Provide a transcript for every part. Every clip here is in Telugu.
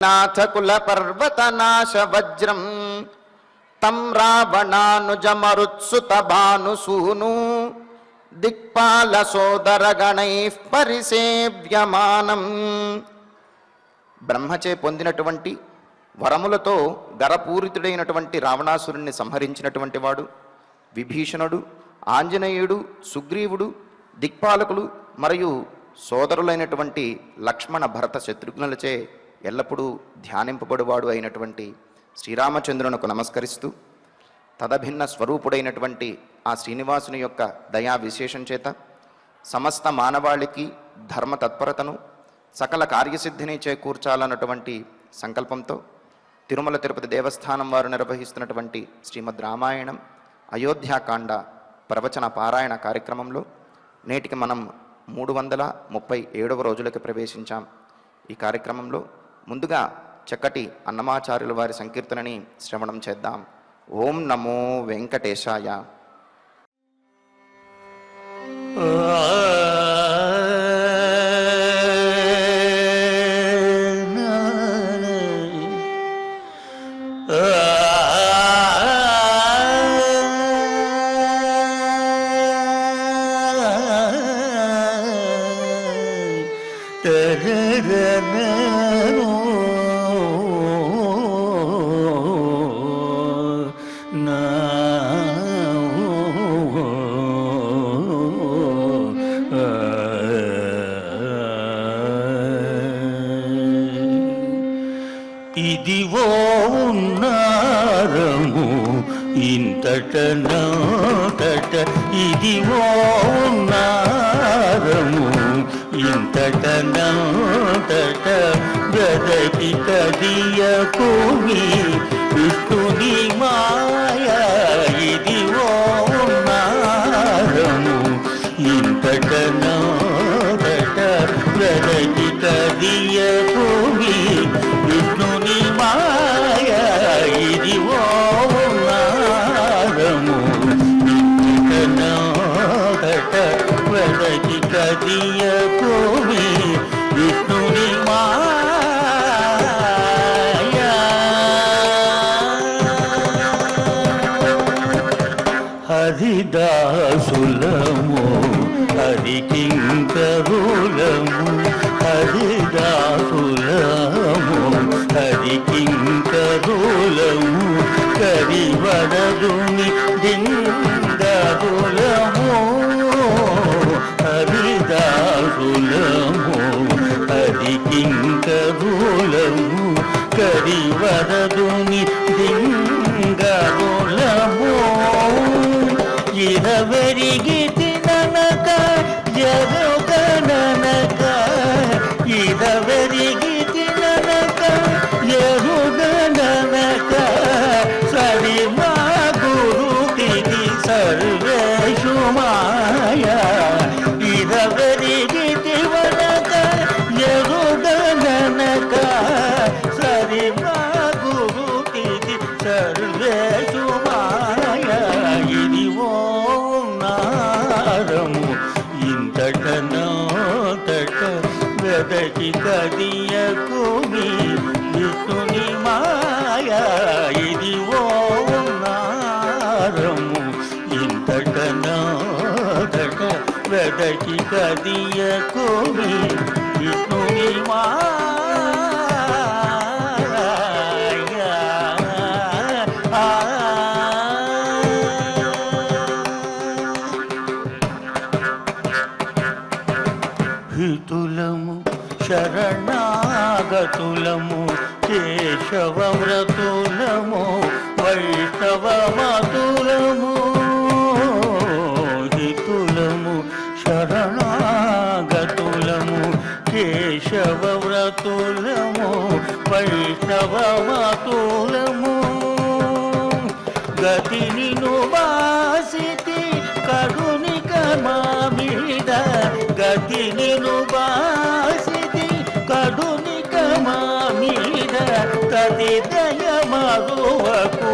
నాథ కుల పర్వత నాశ వజ్రం తం రావణానుజమరుత్సుత భానుసూను దిక్పాల సోదర గణై పరిసేవ్యమానం. బ్రహ్మచే పొందినటువంటి వరములతో గరపూరితుడైనటువంటి రావణాసురుణ్ణి సంహరించినటువంటి వాడు విభీషణుడు, ఆంజనేయుడు, సుగ్రీవుడు, దిక్పాలకులు మరియు సోదరులైనటువంటి లక్ష్మణ భరత శత్రుఘ్నులచే ఎల్లప్పుడూ ధ్యానింపబడువాడు అయినటువంటి శ్రీరామచంద్రునకు నమస్కరిస్తూ తదభిన్న స్వరూపుడైనటువంటి ఆ శ్రీనివాసుని యొక్క దయా విశేషం చేత సమస్త మానవాళికి ధర్మ తత్పరతను సకల కార్యసిద్ధిని చేకూర్చాలన్నటువంటి సంకల్పంతో తిరుమల తిరుపతి దేవస్థానం వారు నిర్వహిస్తున్నటువంటి శ్రీమద్ రామాయణం అయోధ్యాకాండ ప్రవచన పారాయణ కార్యక్రమంలో నేటికి మనం 337వ రోజులకు ప్రవేశించాం. ఈ కార్యక్రమంలో ముందుగా చక్కటి అన్నమాచార్యుల వారి సంకీర్తనని శ్రవణం చేద్దాం. ఓం నమో వెంకటేశాయ. ఇదివో ఉన్నారము ఇంతట నాటట, ఇదివో ఉన్నారము ఇంతట నాటట, బ్రదకి కదియకుని విష్ణుని మాయ. ఇదివో ఉన్నారము ఇంతట నాటట, బ్రదకి కదియకుని విష్ణుని మాయ. ఇదివో ఉన్నారము ఇంతట నాటట, బ్రదకి కదియకుని విష్ణుని మాయ. హరిదాసులము హరికింకరులము, హరిదాసులము హరికింకరులము, కరివరదుని దింగరులము. హరిదాసులము హరికింకరులము, కరివరదుని దింగరులము. ఇరవెరిగి తిననక ఎరుగననక, ఇరవెరిగి తిననక ఎరుగననక, సరి మా గురుతికి సర్వేషు మాయ. ఇరవెరిగి తివనక ఎరుగననక, సరి మా గురుతికి సర్వేషు మాయ. ఇదివో ఉన్నారము ఇంతట నాటట, బ్రదకి కదియకుని విష్ణుని మాయ. ఇదివో ఉన్నారము ఇంతట నాటట, బ్రదకి కదియకుని విష్ణుని మాయ. హితులము శరణాగతులము కేశవవ్రతులము వైష్ణవమతులము. హితులము శరణాగతులము కేశవవ్రతులము వైష్ణవమతులము. గతిని నుబాసితి కరుణిక మా మీద, గతిని నుబాసితి కరుణిక మా మీద, తది దయ మరువకు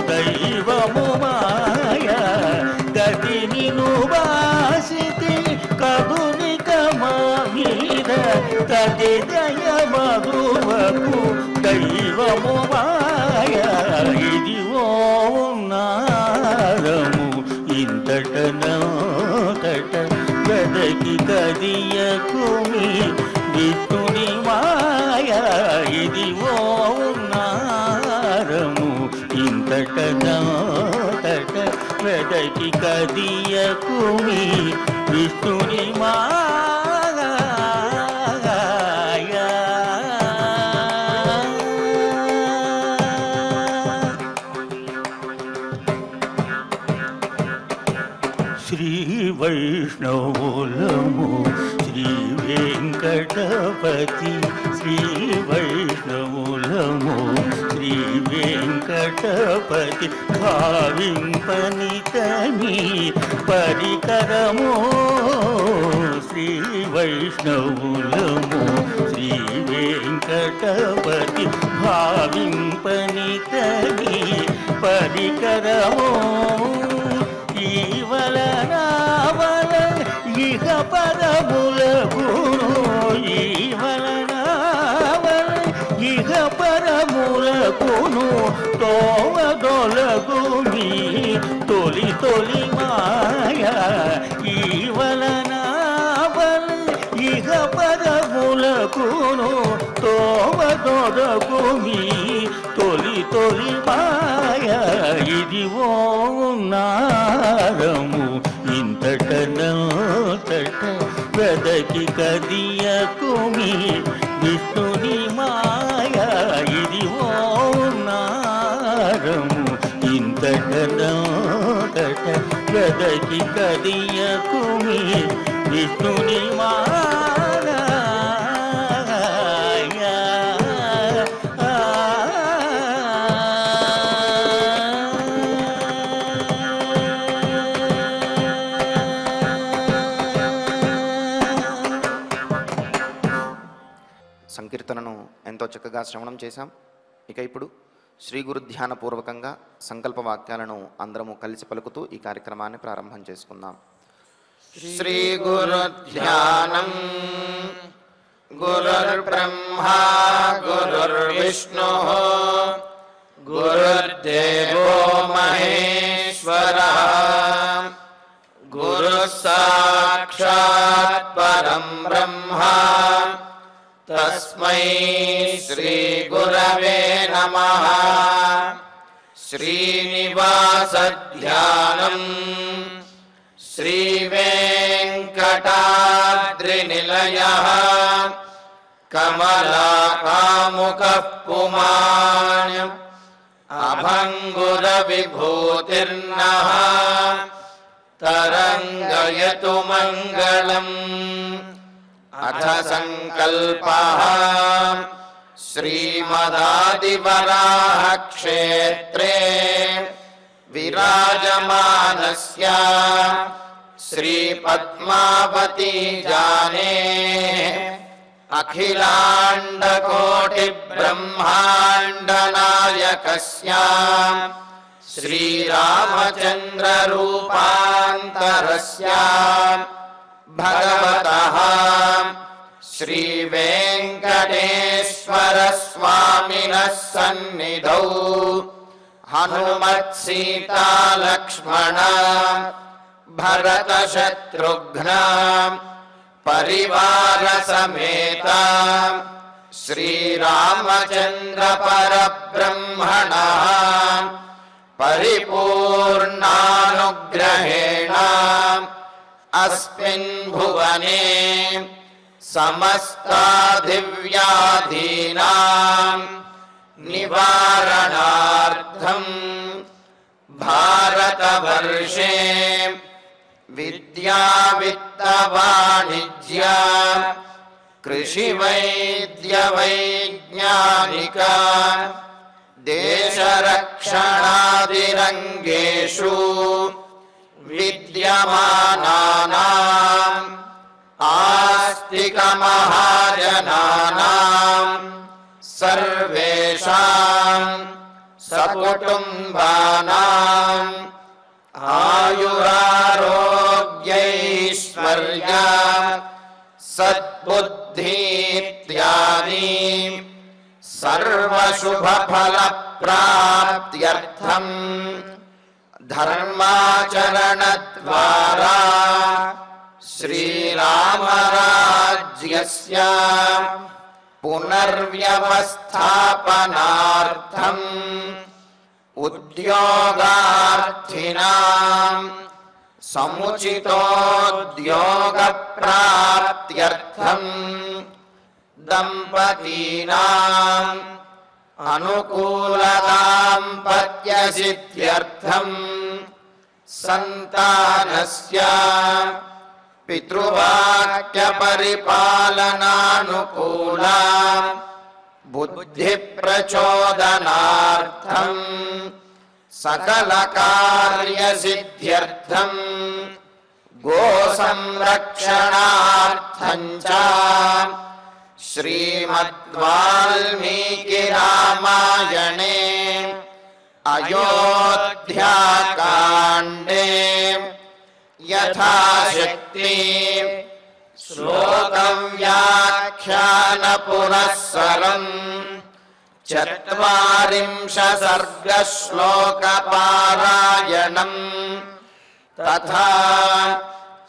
దైవము మాయ. గతిని నుబాసితి కరుణిక మా మీద, తది దయ మరువకు దైవము మాయ ఇదివో నారము ఇంతటనంతట వెదకి కదియకుమి విష్ణుని మాయ ఇదివో నారము ఇంతటనంతట వెదకి కదియకుమి విష్ణుని మాయ. శ్రీ వైష్ణవులము శ్రీ వెంకటపతి శ్రీ వైష్ణవులము శ్రీ వెంకటపతి భావింపనితని పరికరము శ్రీ వైష్ణవులము శ్రీ వెంకటపతి భావింపనితని పరికరము ఈవలనావల ఇహ పరములకును ఈవలనావల ఇహ పరములకును తోవదొలగుమి తొలి తొలి మాయ ఈవలనావల ఇహ పరములకును తోవదొలగుమి తొలి తొలి మాయ ఇదివో నారము ఇంతటనంతట వెదకి కదియకుమి విష్ణుని మాయ ఇదివో నారము ఇంతటనంతట వెదకి కదియకుమి విష్ణుని మాయ. సంకీర్తనను ఎంతో చక్కగా శ్రవణం చేశాం. ఇక ఇప్పుడు శ్రీ గురు ధ్యాన పూర్వకంగా సంకల్ప వాక్యాలను అందరము కలిసి పలుకుతూ ఈ కార్యక్రమాన్ని ప్రారంభం చేసుకుందాం. శ్రీ గురు ధ్యానం. గురుర్బ్రహ్మా గురుర్విష్ణు గురుర్దేవో మహేశ్వరః గురు సాక్షాత్ పరం బ్రహ్మ తస్మై శ్రీ గురవే నమః. శ్రీనివాస ధ్యానం. శ్రీ వెంకటాద్రి నిలయః కమలాకాముకః పుమాన్ అభంగుర విభూతిర్నః తరంగయతు మంగళం. అథ సంకల్పః. శ్రీమదాదివరాహ క్షేత్రే విరాజమానస్య శ్రీ పద్మావతీ జానే అఖిలాండకోటి బ్రహ్మాండ నాయకస్య శ్రీరామచంద్ర రూపాంతరస్య భగవతః శ్రీ వెంకటేశ్వర స్వామినః సన్నిధౌ హనుమత్ సీతా లక్ష్మణ భరత శత్రుఘ్న పరివార సమేత శ్రీరామచంద్ర పరబ్రహ్మణః పరిపూర్ణానుగ్రహేణ అస్మిన్ భువనే సమస్తాదివ్యాధీనాం నివారణార్థం భారతవర్షే విద్యా విత్త వాణిజ్య కృషి వైద్య వైజ్ఞానిక దేశ రక్షణాదిరంగేషు విద్యమానానాం ఆస్తిక మహాజనానాం సర్వేషాం సకుటుంబానాం ఆయురారోగ్యైశ్వర్య సద్బుద్ధి ఇత్యాది सर्वशुभफलप्राप्त्यर्थं धर्माचरणद्वारा श्रीरामराज्यस्य पुनर्व्यवस्थापनार्थं उद्योगार्थिनां समुचितोद्योगप्राप्त्यर्थं दम्पतीनाम् अनुकूलदाम्पत्यसिद्ध्यर्थं सन्तानस्य पितृवाक्यपरिपालनानुकूला बुद्धिप्रचोदनार्थं सकलकार्यसिद्ध्यर्थं गोसंरक्षणार्थं च श्रीमद्वाल्मीकिरामायणे अयोध्याकाण्डे यथाशक्ति श्लोकव्याख्यानपुरःसरम् 40 सर्गश्लोकपारायणम् तथा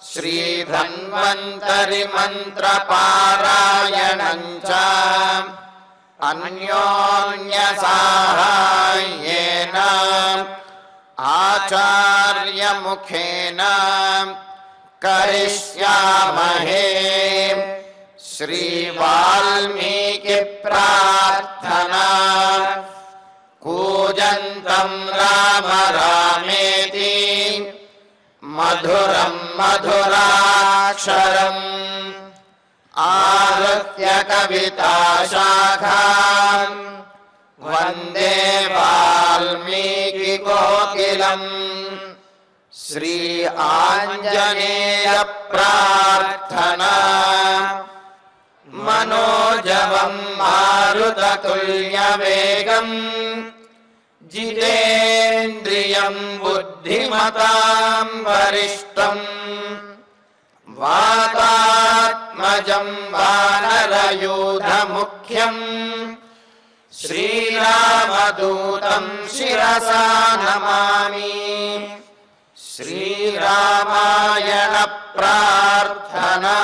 श्रीधन्वन्तरि मन्त्रपारायणं च अन्योन्यसाहाय्येन आचार्यमुखेन करिष्यामहे। श्रीवाल्मीकिप्रार्थना कूजन्तं राम रामेति मधुरं मधुराक्षरम् आरुह्य कविताशाखां वन्दे वाल्मीकिकोकिलम्। श्री आञ्जनेय प्रार्थना मनोजवं मारुततुल्यवेगं जितेन्द्रियं बुद्धिमतां वरिष्ठं वातात्मजं वानरयूथमुख्यं श्रीरामदूतं शिरसा नमामि। श्रीरामायण प्रार्थना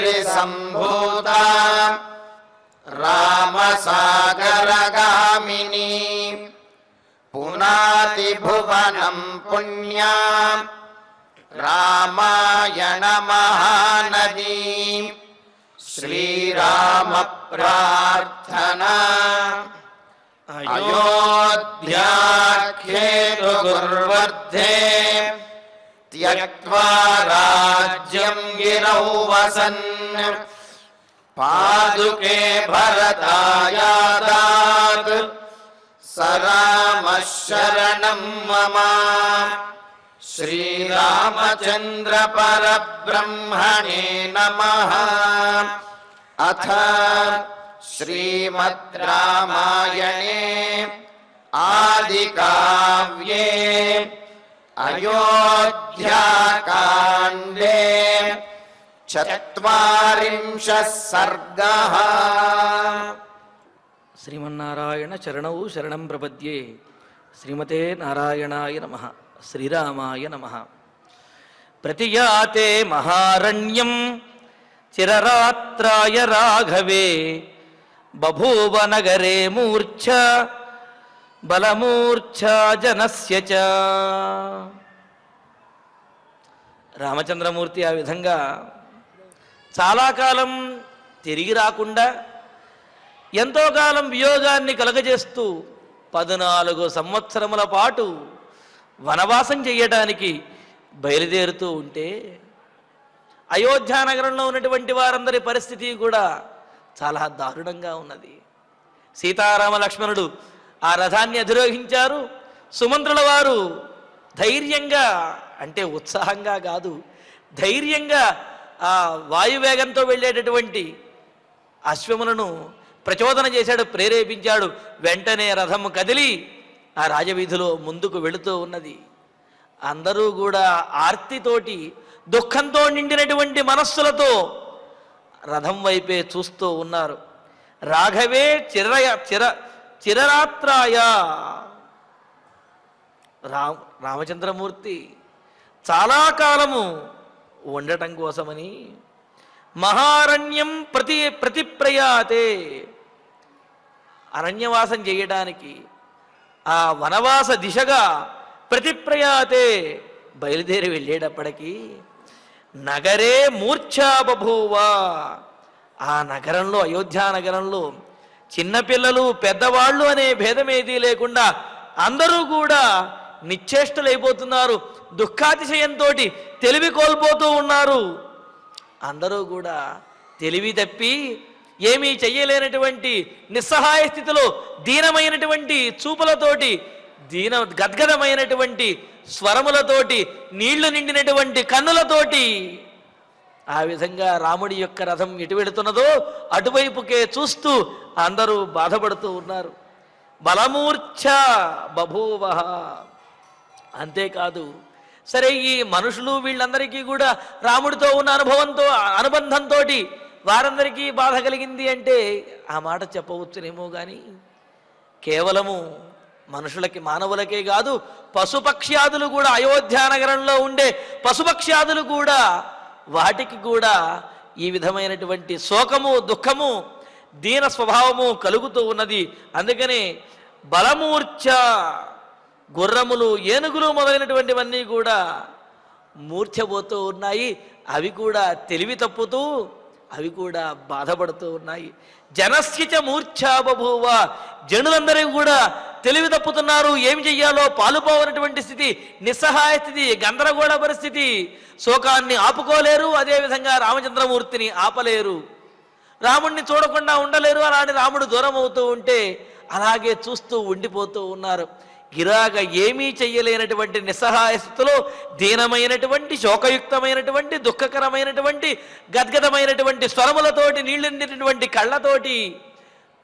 वाल्मीकिगिरिसम्भूता रामसागरगामिनी पुनातिभुवनं पुण्या रामायण महानदी। श्रीराम प्रार्थना अयोध्याख्येतु गुर्वर्धे त्यक्त्वा राज्यं गिरौ वसन् पादुके भरतायादात् स रामः शरणं मम। श्रीरामचन्द्र परब्रह्मणे नमः। अथ श्रीमद् रामायणे आदिकाव्ये अयोध्याकाण्डे 40 सर्गः। శ్రీమన్నారాయణ చరణౌ శరణం ప్రపద్యే. శ్రీమతే నారాయణాయ నమః. శ్రీరామాయ నమః. ప్రతియాతే మహారణ్యం చిరరాత్రాయ రాఘవే బభూవ నగరే మూర్ఛ బలమూర్ఛా జనస్య చ. రామచంద్రమూర్తి ఆ విధంగా చాలా కాలం తిరిగి రాకుండా ఎంతో కాలం వియోగాన్ని కలగజేస్తూ 14 సంవత్సరముల పాటు వనవాసం చేయడానికి బయలుదేరుతూ ఉంటే అయోధ్యానగరంలో ఉన్నటువంటి వారందరి పరిస్థితి కూడా చాలా దారుణంగా ఉన్నది. సీతారామ లక్ష్మణుడు ఆ రథాన్ని అధిరోహించారు. సుమంత్రుల వారు ధైర్యంగా, అంటే ఉత్సాహంగా కాదు, ధైర్యంగా ఆ వాయువేగంతో వెళ్ళేటటువంటి అశ్వములను ప్రచోదన చేశాడు, ప్రేరేపించాడు. వెంటనే రథము కదిలి ఆ రాజవీధిలో ముందుకు వెళుతూ ఉన్నది. అందరూ కూడా ఆర్తితోటి దుఃఖంతో నిండినటువంటి మనస్సులతో రథం వైపే చూస్తూ ఉన్నారు. రాఘవే చిరరాత్రాయ. రామచంద్రమూర్తి చాలా కాలము ఉండటం కోసమని మహారణ్యం ప్రతిప్రయాతే, అరణ్యవాసం చేయడానికి ఆ వనవాస దిశగా ప్రతిప్రయాతే బయలుదేరి వెళ్ళేటప్పటికీ నగరే మూర్ఛా బభూవ. ఆ నగరంలో, అయోధ్యా నగరంలో చిన్నపిల్లలు పెద్దవాళ్ళు అనే భేదమేదీ లేకుండా అందరూ కూడా నిశ్చేష్టలైపోతున్నారు. దుఃఖాతిశయంతో తెలివి కోల్పోతూ ఉన్నారు. అందరూ కూడా తెలివి తప్పి ఏమీ చెయ్యలేనటువంటి నిస్సహాయ స్థితిలో దీనమైనటువంటి చూపులతోటి, గద్గదమైనటువంటి స్వరములతోటి, నీళ్లు నిండినటువంటి కన్నులతోటి ఆ విధంగా రాముడి యొక్క రథం ఎటు వెళుతున్నదో అటువైపుకే చూస్తూ అందరూ బాధపడుతూ ఉన్నారు. బలమూర్ఛ బభూవ. అంతేకాదు, సరే ఈ మనుషులు వీళ్ళందరికీ కూడా రాముడితో ఉన్న అనుబంధంతో వారందరికీ బాధ కలిగింది అంటే ఆ మాట చెప్పవచ్చునేమో కానీ కేవలము మనుషులకి, మానవులకే కాదు, పశుపక్ష్యాదులు కూడా, అయోధ్యా నగరంలో ఉండే పశుపక్ష్యాదులు కూడా, వాటికి కూడా ఈ విధమైనటువంటి శోకము, దుఃఖము, దీన స్వభావము కలుగుతూ ఉన్నది. అందుకనే బలమూర్ఛ, గుర్రములు, ఏనుగులు మొదలైనటువంటివన్నీ కూడా మూర్ఛపోతూ ఉన్నాయి. అవి కూడా తెలివి తప్పుతూ, అవి కూడా బాధపడుతూ ఉన్నాయి. జనస్యచ మూర్ఛా బభూవ. జనులందరూ కూడా తెలివి తప్పుతున్నారు. ఏమి చెయ్యాలో పాలుపోవనటువంటి స్థితి, నిస్సహాయ స్థితి, గందరగోళ పరిస్థితి. శోకాన్ని ఆపుకోలేరు, అదేవిధంగా రామచంద్రమూర్తిని ఆపలేరు. రాముణ్ణి చూడకుండా ఉండలేరు. అలాంటి రాముడు దూరం అవుతూ ఉంటే అలాగే చూస్తూ ఉండిపోతూ ఉన్నారు. గిరాగ ఏమీ చెయ్యలేనటువంటి నిస్సహాయ స్థితిలో దీనమైనటువంటి, శోకయుక్తమైనటువంటి, దుఃఖకరమైనటువంటి, గద్గదమైనటువంటి స్వరములతోటి, నీళ్ళినటువంటి కళ్ళతోటి,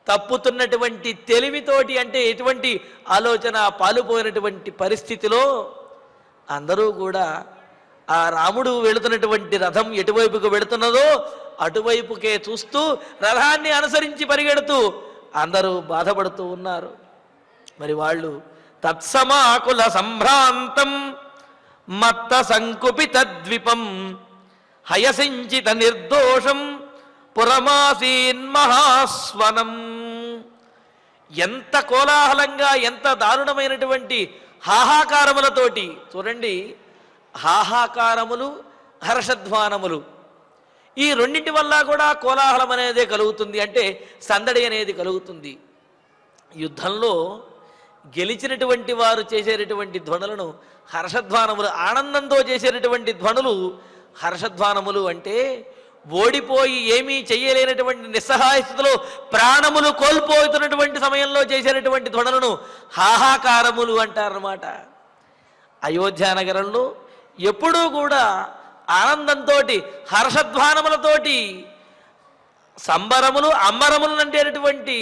తప్పుతున్నటువంటి తెలివితోటి, అంటే ఎటువంటి ఆలోచన పాలుపోయినటువంటి పరిస్థితిలో అందరూ కూడా ఆ రాముడు వెళుతున్నటువంటి రథం ఎటువైపుకు వెళుతున్నదో అటువైపుకే చూస్తూ రథాన్ని అనుసరించి పరిగెడుతూ అందరూ బాధపడుతూ ఉన్నారు. మరి వాళ్ళు తత్సమాకుల సంభ్రాంతం మత్త సంకుపిత ద్వీపం హయసించిత నిర్దోషం పురమాసీన్ మహాస్వనం. ఎంత కోలాహలంగా, ఎంత దారుణమైనటువంటి హాహాకారములతోటి చూడండి. హాహాకారములు, హర్షధ్వానములు, ఈ రెండింటి వల్ల కూడా కోలాహలం అనేదే కలుగుతుంది, అంటే సందడి అనేది కలుగుతుంది. యుద్ధంలో గెలిచినటువంటి వారు చేసేటటువంటి ధ్వనులను హర్షధ్వానములు, ఆనందంతో చేసేటటువంటి ధ్వనులు హర్షధ్వానములు. అంటే ఓడిపోయి ఏమీ చెయ్యలేనటువంటి నిస్సహాయ స్థితిలో ప్రాణములు కోల్పోతున్నటువంటి సమయంలో చేసేటటువంటి ధ్వనులను హాహాకారములు అంటారన్నమాట. అయోధ్యా నగరంలో ఎప్పుడూ కూడా ఆనందంతో, హర్షధ్వానములతోటి, సంబరములు, అంబరములు అంటేటటువంటి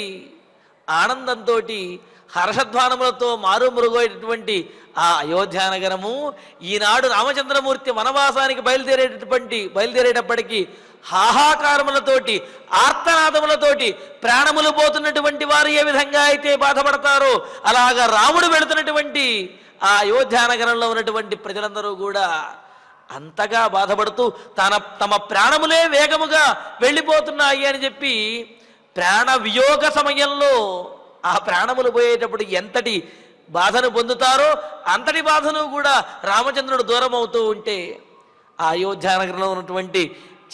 ఆనందంతో, హర్షధ్వానములతో మారుమురుగోయేటటువంటి ఆ అయోధ్యా నగరము ఈనాడు రామచంద్రమూర్తి వనవాసానికి బయలుదేరేటప్పటికీ హాహాకారములతోటి, ఆర్తనాదములతోటి ప్రాణములు పోతున్నటువంటి వారు ఏ విధంగా అయితే బాధపడతారో అలాగా రాముడు వెళుతున్నటువంటి ఆ అయోధ్యా నగరంలో ఉన్నటువంటి ప్రజలందరూ కూడా అంతగా బాధపడుతూ తమ ప్రాణములే వేగముగా వెళ్ళిపోతున్నాయి అని చెప్పి ప్రాణ వియోగ సమయంలో ఆ ప్రాణములు పోయేటప్పుడు ఎంతటి బాధను పొందుతారో అంతటి బాధను కూడా రామచంద్రుడు దూరం అవుతూ ఉంటే ఆ అయోధ్యా నగరంలో ఉన్నటువంటి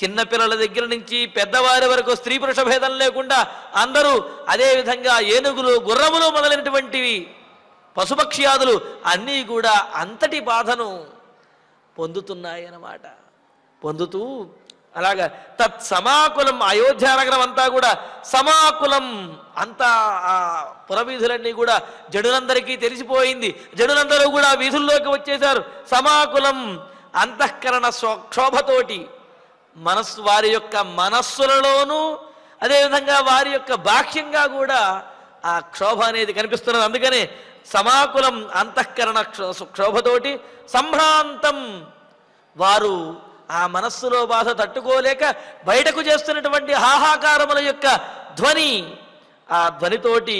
చిన్నపిల్లల దగ్గర నుంచి పెద్దవారి వరకు స్త్రీ పురుష భేదం లేకుండా అందరూ, అదేవిధంగా ఏనుగులు, గుర్రములు మొదలైనటువంటివి పశుపక్ష్యాదులు అన్నీ కూడా అంతటి బాధను పొందుతున్నాయి అన్నమాట. పొందుతూ అలాగా తత్సమాకులం, అయోధ్యా నగరం అంతా కూడా సమాకులం, అంతా ఆ పురవీధులన్నీ కూడా జనులందరికీ తెలిసిపోయింది. జనులందరూ కూడా వీధుల్లోకి వచ్చేశారు. సమాకులం, అంతఃకరణ క్షోభతోటి, వారి యొక్క మనస్సులలోనూ అదేవిధంగా వారి యొక్క బాహ్యంగా కూడా ఆ క్షోభ అనేది కనిపిస్తున్నది. అందుకనే సమాకులం, అంతఃకరణ క్షోభతోటి, సంభ్రాంతం, వారు ఆ మనస్సులో బాధ తట్టుకోలేక బయటకు చేస్తున్నటువంటి హాహాకారముల యొక్క ధ్వని, ఆ ధ్వనితోటి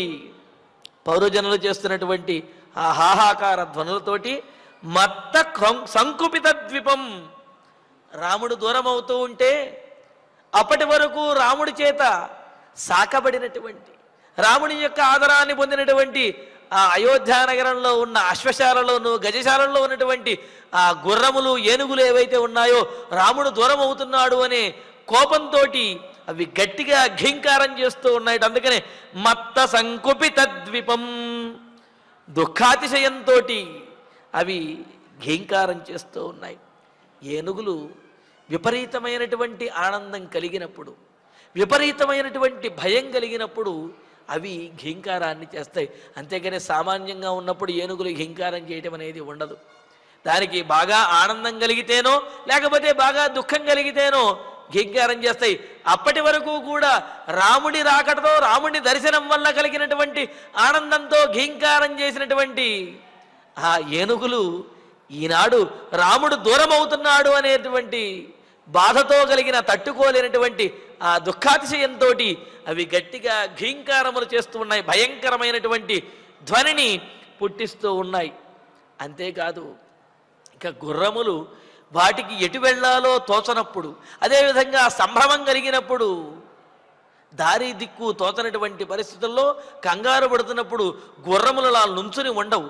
పౌరజనులు చేస్తున్నటువంటి ఆ హాహాకార ధ్వనులతోటి మత్త సంకుపిత ద్వీపం, రాముడు దూరం అవుతూ ఉంటే అప్పటి వరకు రాముడి చేత సాకబడినటువంటి, రాముని యొక్క ఆదరాన్ని పొందినటువంటి ఆ అయోధ్యానగరంలో ఉన్న అశ్వశాలలోను గజశాలలో ఉన్నటువంటి ఆ గుర్రములు ఏనుగులు ఏవైతే ఉన్నాయో రాముడు దూరం అవుతున్నాడు అనే కోపంతో అవి గట్టిగా ఘీంకారం చేస్తూ ఉన్నాయి. అందుకనే మత్త సంకుపిత ద్వీపం, దుఃఖాతిశయంతో అవి ఘీంకారం చేస్తూ ఉన్నాయి. ఏనుగులు విపరీతమైనటువంటి ఆనందం కలిగినప్పుడు, విపరీతమైనటువంటి భయం కలిగినప్పుడు అవి ఘీంకారాన్ని చేస్తాయి. అంతేగాని సామాన్యంగా ఉన్నప్పుడు ఏనుగులు ఘీంకారం చేయటం అనేది ఉండదు. దానికి బాగా ఆనందం కలిగితేనో లేకపోతే బాగా దుఃఖం కలిగితేనో ఘీంకారం చేస్తాయి. అప్పటి వరకు కూడా రాముడి రాకటతో, రాముడి దర్శనం వల్ల కలిగినటువంటి ఆనందంతో ఘీంకారం చేసినటువంటి ఆ ఏనుగులు ఈనాడు రాముడు దూరం అవుతున్నాడు అనేటువంటి బాధతో కలిగిన తట్టుకోలేనటువంటి ఆ దుఃఖాతిశయంతో అవి గట్టిగా ఘీంకారములు చేస్తూ ఉన్నాయి, భయంకరమైనటువంటి ధ్వనిని పుట్టిస్తూ ఉన్నాయి. అంతేకాదు ఇక గుర్రములు వాటికి ఎటు వెళ్ళాలో తోచనప్పుడు, అదేవిధంగా సంభ్రమం కలిగినప్పుడు, దారి దిక్కు తోచనటువంటి పరిస్థితుల్లో కంగారు పడుతున్నప్పుడు గుర్రములు అలా నుంచుని ఉండవు.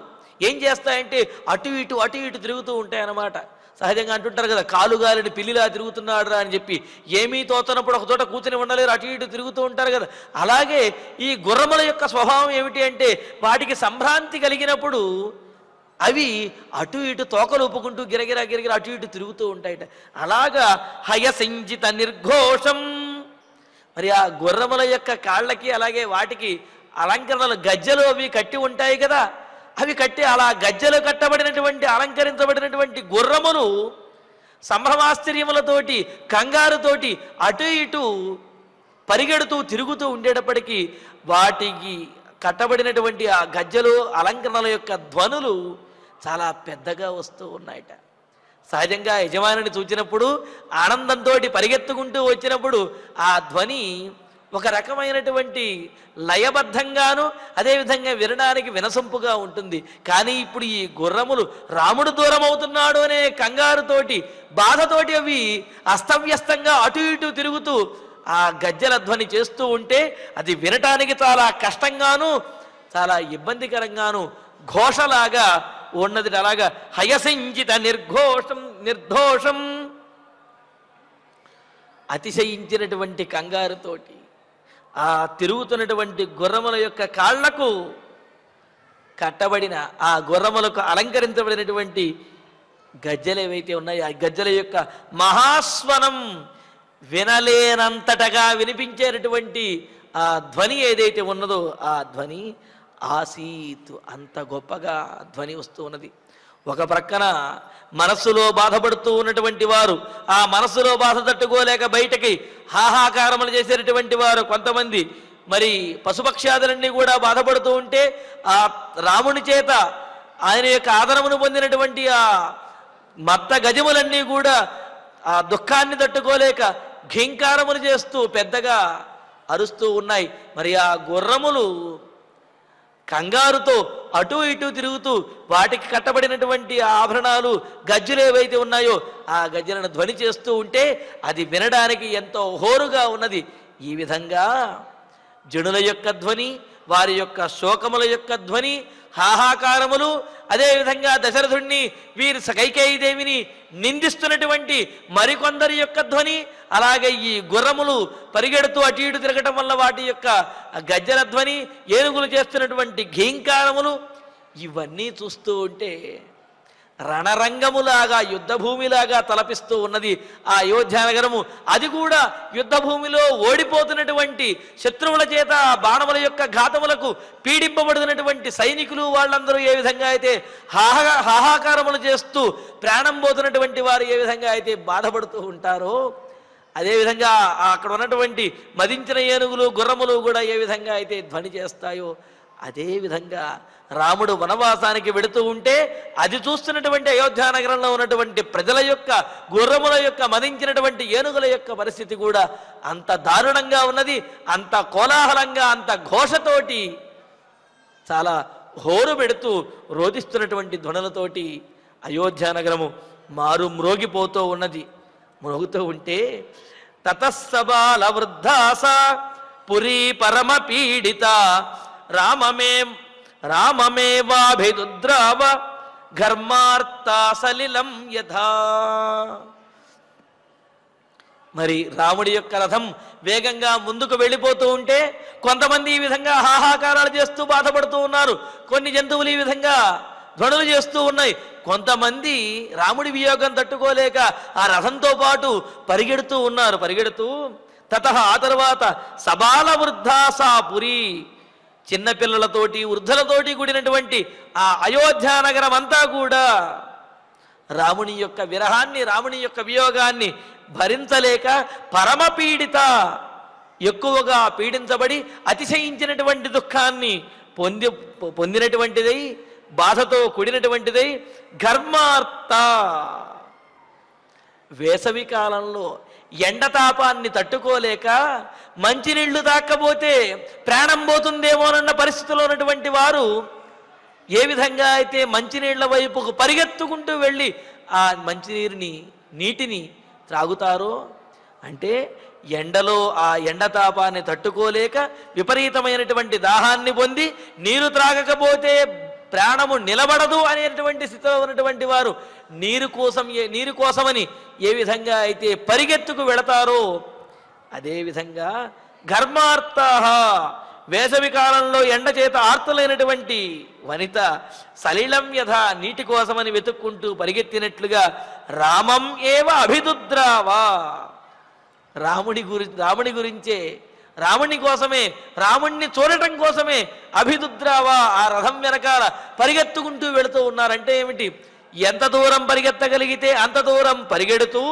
ఏం చేస్తాయంటే అటు ఇటు తిరుగుతూ ఉంటాయి అన్నమాట. సహజంగా అంటుంటారు కదా, కాలుగాలిని పిల్లిలా తిరుగుతున్నాడు అని చెప్పి. ఏమీ తోచనప్పుడు ఒక చోట కూర్చొని ఉండలేరు, అటు ఇటు తిరుగుతూ ఉంటారు కదా. అలాగే ఈ గుర్రముల యొక్క స్వభావం ఏమిటి అంటే వాటికి సంభ్రాంతి కలిగినప్పుడు అవి అటు ఇటు తోకలు ఊపుకుంటూ గిరగిరా అటు ఇటు తిరుగుతూ ఉంటాయట. అలాగా హయసింజిత నిర్ఘోషం. మరి ఆ గుర్రముల యొక్క కాళ్ళకి అలాగే వాటికి అలంకరణలు గజ్జలు అవి కట్టి ఉంటాయి కదా. అవి కట్టి అలా గజ్జలు కట్టబడినటువంటి అలంకరించబడినటువంటి గుర్రములు సంభ్రమాశ్చర్యములతోటి కంగారుతోటి అటు ఇటు పరిగెడుతూ తిరుగుతూ ఉండేటప్పటికీ వాటికి కట్టబడినటువంటి ఆ గజ్జలు అలంకరణల యొక్క ధ్వనులు చాలా పెద్దగా వస్తూ ఉన్నాయట. సహజంగా యజమానిని చూచినప్పుడు ఆనందంతో పరిగెత్తుకుంటూ వచ్చినప్పుడు ఆ ధ్వని ఒక రకమైనటువంటి లయబద్ధంగాను అదేవిధంగా వినడానికి వినసొంపుగా ఉంటుంది. కానీ ఇప్పుడు ఈ గుర్రములు రాముడు దూరం అవుతున్నాడు అనే కంగారుతోటి బాధతోటి అవి అస్తవ్యస్తంగా అటు ఇటు తిరుగుతూ ఆ గజ్జల ధ్వని చేస్తూ ఉంటే అది వినటానికి చాలా కష్టంగాను చాలా ఇబ్బందికరంగాను ఘోషలాగా ఉన్నది. అలాగా హయసించిత నిర్ఘోషం అతిశయించినటువంటి కంగారుతోటి ఆ తిరుగుతున్నటువంటి గుర్రముల యొక్క కాళ్లకు కట్టబడిన ఆ గుర్రములకు అలంకరించబడినటువంటి గజ్జలు ఏవైతే ఉన్నాయో ఆ గజ్జల యొక్క మహాస్వనం వినలేనంతటగా వినిపించేటటువంటి ఆ ధ్వని ఏదైతే ఉన్నదో ఆ ధ్వని ఆసీత్, అంత గొప్పగా ధ్వని వస్తూ ఉన్నది. ఒక ప్రక్కన మనస్సులో బాధపడుతూ ఉన్నటువంటి వారు ఆ మనస్సులో బాధ తట్టుకోలేక బయటకి హాహాకారములు చేసేటటువంటి వారు కొంతమంది, మరి పశుపక్షాదులన్నీ కూడా బాధపడుతూ ఉంటే ఆ రాముని చేత ఆయన యొక్క ఆదరమును పొందినటువంటి ఆ మత్త గజములన్నీ కూడా ఆ దుఃఖాన్ని తట్టుకోలేక ఘీంకారములు చేస్తూ పెద్దగా అరుస్తూ ఉన్నాయి. మరి ఆ గుర్రములు కంగారుతో అటు ఇటు తిరుగుతూ వాటికి కట్టబడినటువంటి ఆభరణాలు గజ్జలు ఏవైతే ఉన్నాయో ఆ గజ్జలను ధ్వని చేస్తూ ఉంటే అది వినడానికి ఎంతో హోరుగా ఉన్నది. ఈ విధంగా జనుల యొక్క ధ్వని, వారి యొక్క శోకముల యొక్క ధ్వని, హాహాకారములు, అదేవిధంగా దశరథుణ్ణి వీరి కైకేయీదేవిని నిందిస్తున్నటువంటి మరికొందరి యొక్క ధ్వని, అలాగే ఈ గుర్రములు పరిగెడుతూ అటు ఇటు తిరగటం వల్ల వాటి యొక్క గజ్జల ధ్వని, ఏనుగులు చేస్తున్నటువంటి ఘీంకారములు, ఇవన్నీ చూస్తూ ఉంటే రణరంగములాగా యుద్ధభూమిలాగా తలపిస్తూ ఉన్నది ఆ అయోధ్యానగరము. అది కూడా యుద్ధభూమిలో ఓడిపోతున్నటువంటి శత్రువుల చేత బాణముల యొక్క ఘాతములకు పీడింపబడుతున్నటువంటి సైనికులు వాళ్ళందరూ ఏ విధంగా అయితే హాహాకారములు చేస్తూ ప్రాణం పోతున్నటువంటి వారు ఏ విధంగా అయితే బాధపడుతూ ఉంటారో అదేవిధంగా అక్కడ ఉన్నటువంటి మదించిన ఏనుగులు గుర్రములు కూడా ఏ విధంగా అయితే ధ్వని చేస్తాయో అదేవిధంగా రాముడు వనవాసానికి వెళుతూ ఉంటే అది చూస్తున్నటువంటి అయోధ్య నగరంలో ఉన్నటువంటి ప్రజల యొక్క గుర్రముల యొక్క మదించినటువంటి ఏనుగుల యొక్క పరిస్థితి కూడా అంత దారుణంగా ఉన్నది. అంత కోలాహలంగా అంత ఘోషతోటి చాలా హోరు పెడుతూ రోధిస్తున్నటువంటి ధ్వనులతోటి అయోధ్య నగరము మారు మ్రోగిపోతూ ఉన్నది. మ్రోగుతూ ఉంటే తతస్సబాల వృద్ధాస పురీ పరమ పీడిత రామమేవాభిదుద్రావ ఘర్మార్తా సలిలం యథా. మరి రాముడి యొక్క రథం వేగంగా ముందుకు వెళ్ళిపోతూ ఉంటే కొంతమంది ఈ విధంగా హాహాకారాలు చేస్తూ బాధపడుతూ ఉన్నారు. కొన్ని జంతువులు ఈ విధంగా ధ్వనులు చేస్తూ ఉన్నాయి. కొంతమంది రాముడి వియోగం తట్టుకోలేక ఆ రథంతో పాటు పరిగెడుతూ ఉన్నారు. పరిగెడుతూ తతః ఆ తర్వాత సబాల వృద్ధాసా పురి, చిన్నపిల్లలతోటి వృద్ధులతోటి కూడినటువంటి ఆ అయోధ్య నగరం అంతా కూడా రాముని యొక్క విరహాన్ని, రాముని యొక్క వియోగాన్ని భరించలేక పరమపీడిత, ఎక్కువగా పీడించబడి అతిశయించినటువంటి దుఃఖాన్ని పొందినటువంటిదై, బాధతో కూడినటువంటిదై ఘర్మార్త, వేసవి కాలంలో ఎండతాపాన్ని తట్టుకోలేక మంచినీళ్లు తాకపోతే ప్రాణం పోతుందేమోనన్న పరిస్థితిలో ఉన్నటువంటి వారు ఏ విధంగా అయితే మంచినీళ్ల వైపుకు పరిగెత్తుకుంటూ వెళ్ళి ఆ నీటిని త్రాగుతారో, అంటే ఎండలో ఆ ఎండతాపాన్ని తట్టుకోలేక విపరీతమైనటువంటి దాహాన్ని పొంది నీరు త్రాగకపోతే ప్రాణము నిలబడదు అనేటువంటి స్థితిలో ఉన్నటువంటి వారు నీరు కోసమని ఏ విధంగా అయితే పరిగెత్తుకు వెళతారో, అదేవిధంగా ఘర్మార్త, వేసవి కాలంలో ఎండ చేత ఆర్తలైనటువంటి వనిత సలిలం యథ, నీటి కోసమని వెతుక్కుంటూ పరిగెత్తినట్లుగా రామం ఏవ అభిదుద్రావా, రాముడి గురించే, రాముని కోసమే, రాముణ్ణి చూడటం కోసమే అభిదుద్రావా ఆ రథం వెనకాల పరిగెత్తుకుంటూ వెళుతూ ఉన్నారంటే ఏమిటి? ఎంత దూరం పరిగెత్తగలిగితే అంత దూరం పరిగెడుతూ,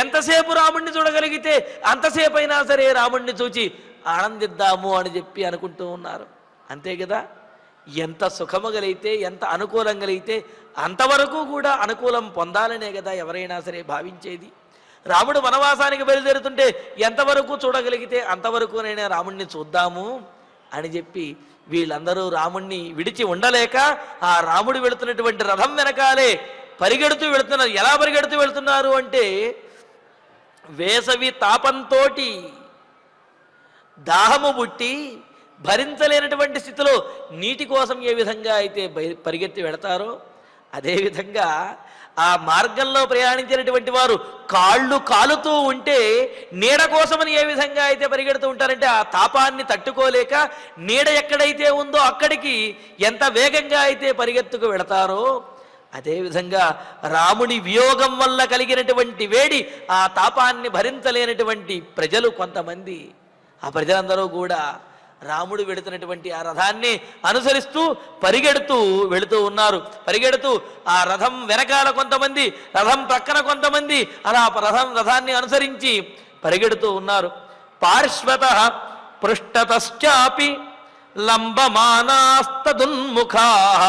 ఎంతసేపు రాముణ్ణి చూడగలిగితే అంతసేపు అయినా సరే రాముణ్ణి చూచి ఆనందిద్దాము అని చెప్పి అనుకుంటూ ఉన్నారు. అంతే కదా, ఎంత సుఖము కలిగితే, ఎంత అనుకూలం కలిగితే అంతవరకు కూడా అనుకూలం పొందాలనే కదా ఎవరైనా సరే భావించేది. రాముడు వనవాసానికి బయలుదేరుతుంటే ఎంతవరకు చూడగలిగితే అంతవరకు నేనే రాముణ్ణి చూద్దాము అని చెప్పి వీళ్ళందరూ రాముణ్ణి విడిచి ఉండలేక ఆ రాముడు వెళుతున్నటువంటి రథం వెనకాలే పరిగెడుతూ వెళుతున్నారు. ఎలా పరిగెడుతూ వెళుతున్నారు అంటే, వేసవి తాపంతో దాహము పుట్టి భరించలేనటువంటి స్థితిలో నీటి కోసం ఏ విధంగా అయితే పరిగెత్తి వెళతారో, అదేవిధంగా ఆ మార్గంలో ప్రయాణించినటువంటి వారు కాళ్ళు కాలుతూ ఉంటే నీడ కోసమని ఏ విధంగా అయితే పరిగెడుతూ ఉంటారంటే, ఆ తాపాన్ని తట్టుకోలేక నీడ ఎక్కడైతే ఉందో అక్కడికి ఎంత వేగంగా అయితే పరిగెత్తుకు వెళతారో, అదేవిధంగా రాముడి వియోగం వల్ల కలిగినటువంటి వేడి, ఆ తాపాన్ని భరించలేనటువంటి ప్రజలు కొంతమంది, ఆ ప్రజలందరూ కూడా రాముడు వెళుతున్నటువంటి ఆ రథాన్ని అనుసరిస్తూ పరిగెడుతూ వెళుతూ ఉన్నారు. పరిగెడుతూ ఆ రథం వెనకాల కొంతమంది, రథం ప్రక్కన కొంతమంది అలా రథాన్ని అనుసరించి పరిగెడుతూ ఉన్నారు. పార్శ్వతః పృష్ఠతశ్చాపి లంబమానాస్తదున్ముఖాః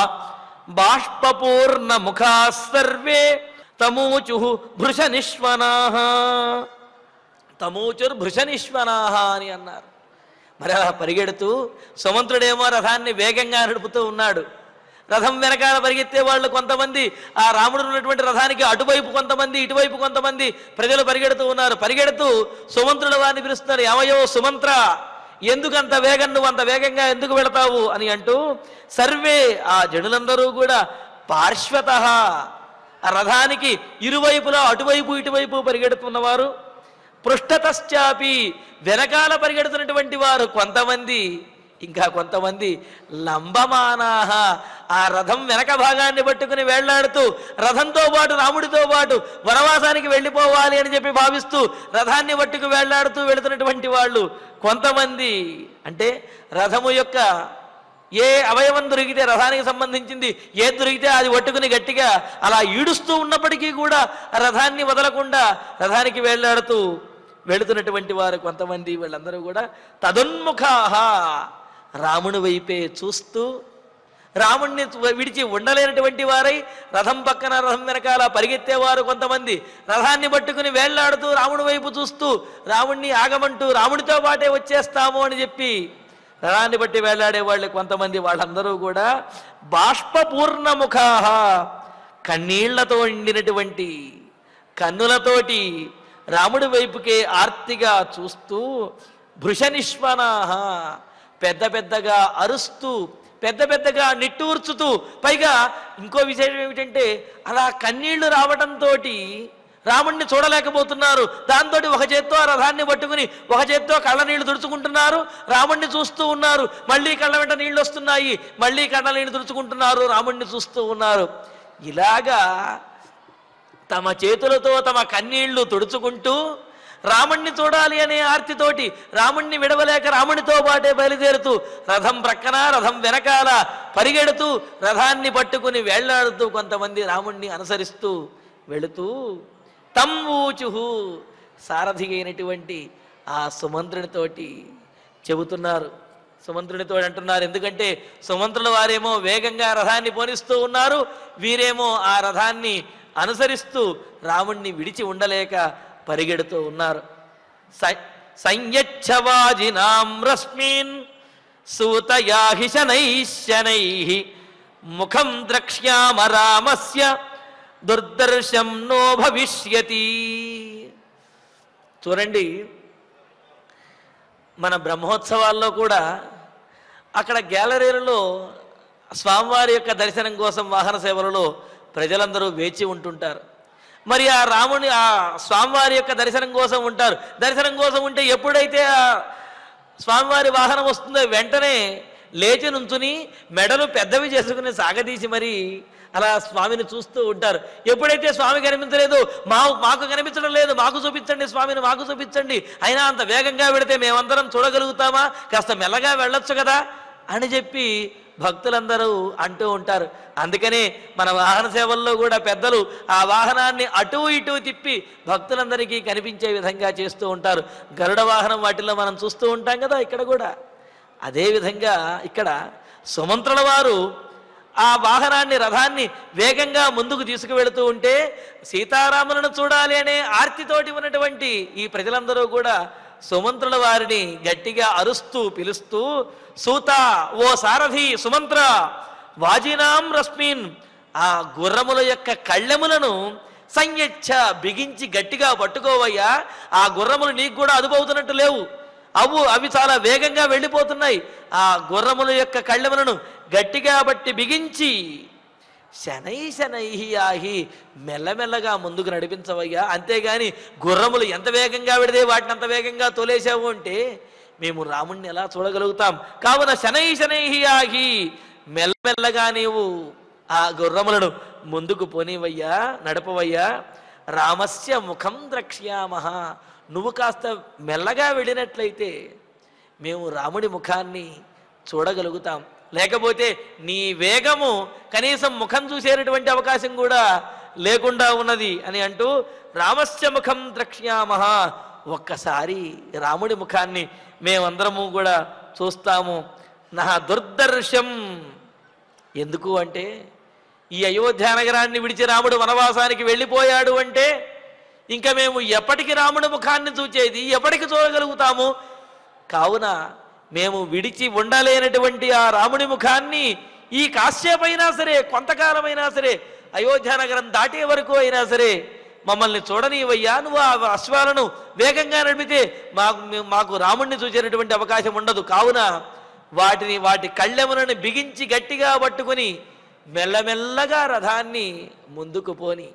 బాష్పపూర్ణ ముఖాః సర్వే తమూచుః భృశనిష్వనాః. తమూచుర్భృశనిష్వనాః అని అన్నారు. మరి అలా పరిగెడుతూ సుమంత్రుడేమో రథాన్ని వేగంగా నడుపుతూ ఉన్నాడు. రథం వెనకాల పరిగెత్తే వాళ్ళు కొంతమంది, ఆ రాముడు ఉన్నటువంటి రథానికి అటువైపు కొంతమంది, ఇటువైపు కొంతమంది ప్రజలు పరిగెడుతూ ఉన్నారు. పరిగెడుతూ సుమంత్రుడు వారిని పిలుస్తున్నారు, ఏమయ్యో సుమంత్ర, ఎందుకు అంత వేగం, నువ్వు అంత వేగంగా ఎందుకు వెళతావు అని అంటూ సర్వే ఆ జనులందరూ కూడా పార్శ్వతః ఆ రథానికి ఇరువైపులా అటువైపు ఇటువైపు పరిగెడుతున్నవారు, పృష్ఠతశ్చాపి వెనకాల పరిగెడుతున్నటువంటి వారు కొంతమంది, ఇంకా కొంతమంది లంబమానాహ ఆ రథం వెనక భాగాన్ని పట్టుకుని వేళ్లాడుతూ రథంతో పాటు రాముడితో పాటు వనవాసానికి వెళ్ళిపోవాలి అని చెప్పి భావిస్తూ రథాన్ని పట్టుకు వేళ్లాడుతూ వెళుతున్నటువంటి వాళ్ళు కొంతమంది. అంటే రథము యొక్క ఏ అవయవం దొరికితే రథానికి సంబంధించింది ఏది దొరికితే అది పట్టుకుని గట్టిగా అలా ఈడుస్తూ ఉన్నప్పటికీ కూడా రథాన్ని వదలకుండా రథానికి వేళ్లాడుతూ వెళుతున్నటువంటి వారు కొంతమంది. వీళ్ళందరూ కూడా తదున్ముఖాహ రాముని వైపే చూస్తూ రాముణ్ణి విడిచి ఉండలేనటువంటి వారై రథం పక్కన రథం వెనకాల పరిగెత్తేవారు కొంతమంది, రథాన్ని పట్టుకుని వేళ్లాడుతూ రాముడి వైపు చూస్తూ రాముణ్ణి ఆగమంటూ రాముడితో పాటే వచ్చేస్తాము అని చెప్పి రథాన్ని బట్టి వేళ్లాడే వాళ్ళు కొంతమంది, వాళ్ళందరూ కూడా బాష్పపూర్ణముఖాః, కన్నీళ్లతో నిండినటువంటి కన్నులతోటి రాముడి వైపుకే ఆర్తిగా చూస్తూ, భృశనిష్వనాః, పెద్ద పెద్దగా అరుస్తూ పెద్ద పెద్దగా నిట్టూర్చుతూ, పైగా ఇంకో విశేషం ఏమిటంటే అలా కన్నీళ్లు రావడంతో రాముణ్ణి చూడలేకపోతున్నారు. దాంతో ఒక చేత్తో ఆ రథాన్ని పట్టుకుని ఒక చేత్తో కళ్ళ నీళ్లు తుడుచుకుంటున్నారు, రాముణ్ణి చూస్తూ ఉన్నారు. మళ్ళీ కళ్ళ వెంట నీళ్లు వస్తున్నాయి, మళ్ళీ కళ్ళ నీళ్లు తుడుచుకుంటున్నారు, రాముణ్ణి చూస్తూ ఉన్నారు. ఇలాగా తమ చేతులతో తమ కన్నీళ్లు తుడుచుకుంటూ రాముణ్ణి చూడాలి అనే ఆర్తితోటి రాముణ్ణి విడవలేక రామునితో పాటే బయలుదేరుతూ రథం ప్రక్కన రథం వెనకాల పరిగెడుతూ రథాన్ని పట్టుకుని వేళ్లాడుతూ కొంతమంది రాముణ్ణి అనుసరిస్తూ వెళుతూ తం ఊచుహు, సారథి అయినటువంటి ఆ సుమంత్రునితోటి చెబుతున్నారు. సుమంత్రునితో అంటున్నారు, ఎందుకంటే సుమంత్రుల వారేమో వేగంగా రథాన్ని పోనిస్తూ ఉన్నారు, వీరేమో ఆ రథాన్ని అనుసరిస్తూ రాముణ్ణి విడిచి ఉండలేక పరిగెడుతూ ఉన్నారు. సంయచ్చవాజినాం రశ్మీన్ సూతయాహి శనైః ముఖం ద్రక్ష్యామ రామస్య దుర్దర్శం నో భవిష్యతి. చూడండి, మన బ్రహ్మోత్సవాల్లో కూడా అక్కడ గ్యాలరీలలో స్వామివారి యొక్క దర్శనం కోసం వాహన సేవలలో ప్రజలందరూ వేచి ఉంటుంటారు. మరి ఆ రాముని ఆ స్వామివారి యొక్క దర్శనం కోసం ఉంటారు. దర్శనం కోసం ఉంటే ఎప్పుడైతే ఆ స్వామివారి వాహనం వస్తుందో వెంటనే లేచి నుంచుని మెడలు పెద్దవి చేసుకుని సాగదీసి మరి అలా స్వామిని చూస్తూ ఉంటారు. ఎప్పుడైతే స్వామి కనిపించలేదు, మాకు కనిపించడం లేదు, మాకు చూపించండి స్వామిని, మాకు చూపించండి, అయినా అంత వేగంగా వెళితే మేమందరం చూడగలుగుతామా, కాస్త మెల్లగా వెళ్ళొచ్చు కదా అని చెప్పి భక్తులందరూ అంటూ ఉంటారు. అందుకనే మన వాహన సేవల్లో కూడా పెద్దలు ఆ వాహనాన్ని అటూ ఇటూ తిప్పి భక్తులందరికీ కనిపించే విధంగా చేస్తూ ఉంటారు. గరుడ వాహనం వాటిల్లో మనం చూస్తూ ఉంటాం కదా, ఇక్కడ కూడా అదేవిధంగా ఇక్కడ సుమంత్రుల వారు ఆ వాహనాన్ని రథాన్ని వేగంగా ముందుకు తీసుకువెళుతూ ఉంటే సీతారాములను చూడాలి అనే ఆర్తితోటి ఉన్నటువంటి ఈ ప్రజలందరూ కూడా సుమంత్రుల వారిని గట్టిగా అరుస్తూ పిలుస్తూ, సూత, ఓ సారథి సుమంత్ర, వాజినాం రశ్మీన్, ఆ గుర్రముల యొక్క కళ్ళెములను సంయచ్చ, బిగించి గట్టిగా పట్టుకోవయ్యా, ఆ గుర్రములు నీకు కూడా అదుపవుతున్నట్టు లేవు, అవి చాలా వేగంగా వెళ్ళిపోతున్నాయి, ఆ గుర్రముల యొక్క కళ్ళెములను గట్టిగా బట్టి బిగించి శనైహి ఆహి, మెల్లమెల్లగా ముందుకు నడిపించవయ్యా, అంతేగాని గుర్రములు ఎంత వేగంగా వెడితే వాటిని అంత వేగంగా తోలేసావు అంటే మేము రాముణ్ణి ఎలా చూడగలుగుతాం, కావున శనైహి ఆహి, మెల్లమెల్లగా నీవు ఆ గుర్రములను ముందుకు పోనివయ్యా, నడపవయ్యా, రామస్య ముఖం ద్రక్ష్యామః, నువ్వు కాస్త మెల్లగా వెళ్ళినట్లయితే మేము రాముడి ముఖాన్ని చూడగలుగుతాం, లేకపోతే నీ వేగము కనీసం ముఖం చూసేటటువంటి అవకాశం కూడా లేకుండా ఉన్నది అని అంటూ రామస్య ముఖం ద్రక్ష్యామః, ఒక్కసారి రాముడి ముఖాన్ని మేమందరము కూడా చూస్తాము. నా దుర్దర్శం, ఎందుకు అంటే ఈ అయోధ్య నగరాన్ని విడిచి రాముడు వనవాసానికి వెళ్ళిపోయాడు అంటే ఇంకా మేము ఎప్పటికి రాముడి ముఖాన్ని చూచేది, ఎప్పటికి చూడగలుగుతాము, కావున మేము విడిచి ఉండలేనటువంటి ఆ రాముడి ముఖాన్ని ఈ కాశ్యపైనా సరే, కొంతకాలమైనా సరే, అయోధ్య నగరం దాటే వరకు అయినా సరే మమ్మల్ని చూడనీవయ్యా, నువ్వు ఆ అశ్వాలను వేగంగా నడిపితే మాకు రాముడిని చూసేటటువంటి అవకాశం ఉండదు, కావున వాటి కళ్ళెములను బిగించి గట్టిగా పట్టుకుని మెల్లమెల్లగా రథాన్ని ముందుకు పోని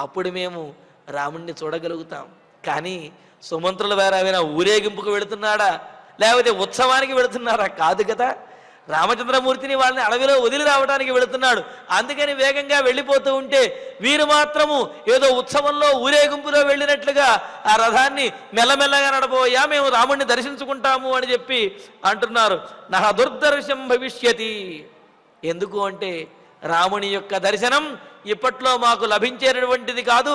అప్పుడు మేము రాముణ్ణి చూడగలుగుతాం. కానీ సుమంత్రుల వారైనా ఊరేగింపుకు వెళుతున్నాడా, లేకపోతే ఉత్సవానికి వెళుతున్నారా? కాదు కదా, రామచంద్రమూర్తిని వాళ్ళని అడవిలో వదిలి రావడానికి వెళుతున్నాడు. అందుకని వేగంగా వెళ్ళిపోతూ ఉంటే వీరు మాత్రము ఏదో ఉత్సవంలో ఊరేగింపులో వెళ్ళినట్లుగా ఆ రథాన్ని మెల్లమెల్లగా నడపోయా, మేము రాముణ్ణి దర్శించుకుంటాము అని చెప్పి అంటున్నారు. నా దుర్దర్శం భవిష్యతి, ఎందుకు అంటే రాముని యొక్క దర్శనం ఇప్పట్లో మాకు లభించేటటువంటిది కాదు,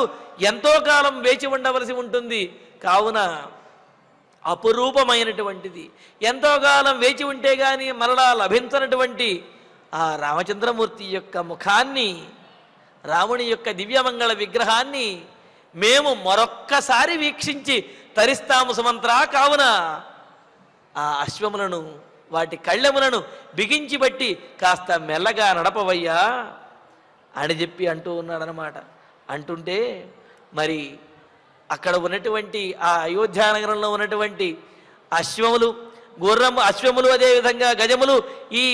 ఎంతో కాలం వేచి ఉండవలసి ఉంటుంది. కావున అపురూపమైనటువంటిది. ఎంతో కాలం వేచి ఉంటే గాని మరలా లభించనటువంటి ఆ రామచంద్రమూర్తి యొక్క ముఖాన్ని, రాముని యొక్క దివ్యమంగళ విగ్రహాన్ని మేము మరొక్కసారి వీక్షించి తరిస్తాము సుమంత్రా. కావున ఆ అశ్వములను, వాటి కళ్ళెములను బిగించి బట్టి కాస్త మెల్లగా నడపవయ్యా అని చెప్పి అంటూ ఉన్నాడనమాట. అంటుంటే మరి అక్కడ ఉన్నటువంటి ఆ అయోధ్యానగరంలో ఉన్నటువంటి అశ్వములు, గుర్రము, అశ్వములు, అదేవిధంగా గజములు, ఈ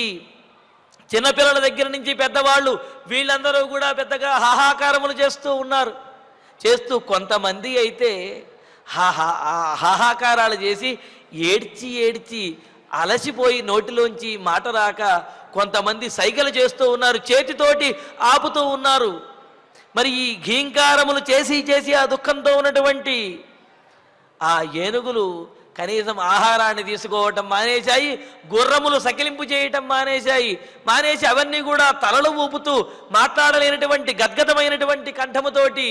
చిన్నపిల్లల దగ్గర నుంచి పెద్దవాళ్ళు వీళ్ళందరూ కూడా పెద్దగా హాహాకారములు చేస్తూ ఉన్నారు. చేస్తూ కొంతమంది అయితే హాహాకారాలు చేసి ఏడ్చి ఏడ్చి అలసిపోయి నోటిలోంచి మాట రాక కొంతమంది సైగలు చేస్తూ ఉన్నారు, చేతితోటి ఆపుతూ ఉన్నారు. మరి ఈ ఘీంకారములు చేసి చేసి ఆ దుఃఖంతో ఉన్నటువంటి ఆ ఏనుగులు కనీసం ఆహారాన్ని తీసుకోవటం మానేశాయి, గుర్రములు సకిలింపు చేయటం మానేసి అవన్నీ కూడా తలలు ఊపుతూ మాట్లాడలేనటువంటి గద్గదమైనటువంటి కంఠముతోటి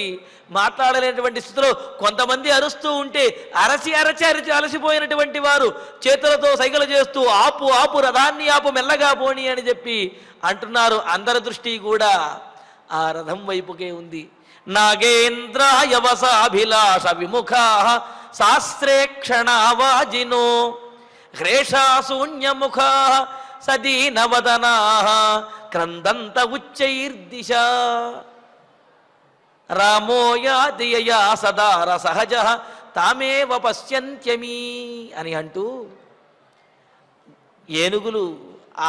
మాట్లాడలేనటువంటి స్థితిలో కొంతమంది అరుస్తూ ఉంటే అరచి అలసిపోయినటువంటి వారు చేతులతో సైగలు చేస్తూ ఆపు ఆపు, రథాన్ని ఆపు, మెల్లగా పోని అని చెప్పి అంటున్నారు. అందరి దృష్టి కూడా ఆ రథం వైపుకే ఉంది. నాగేంద్రాయ వసాభిలాష విముఖా శాస్త్రేక్షణావాజినో హ్రేషాశూన్యముఖా సదీనవదనా క్రందంత ఉచ్చైర్దిశ రామోయాదియయా సదార సహజ తామేవ పశ్యంత్యమీ అని అంటూ ఏనుగులు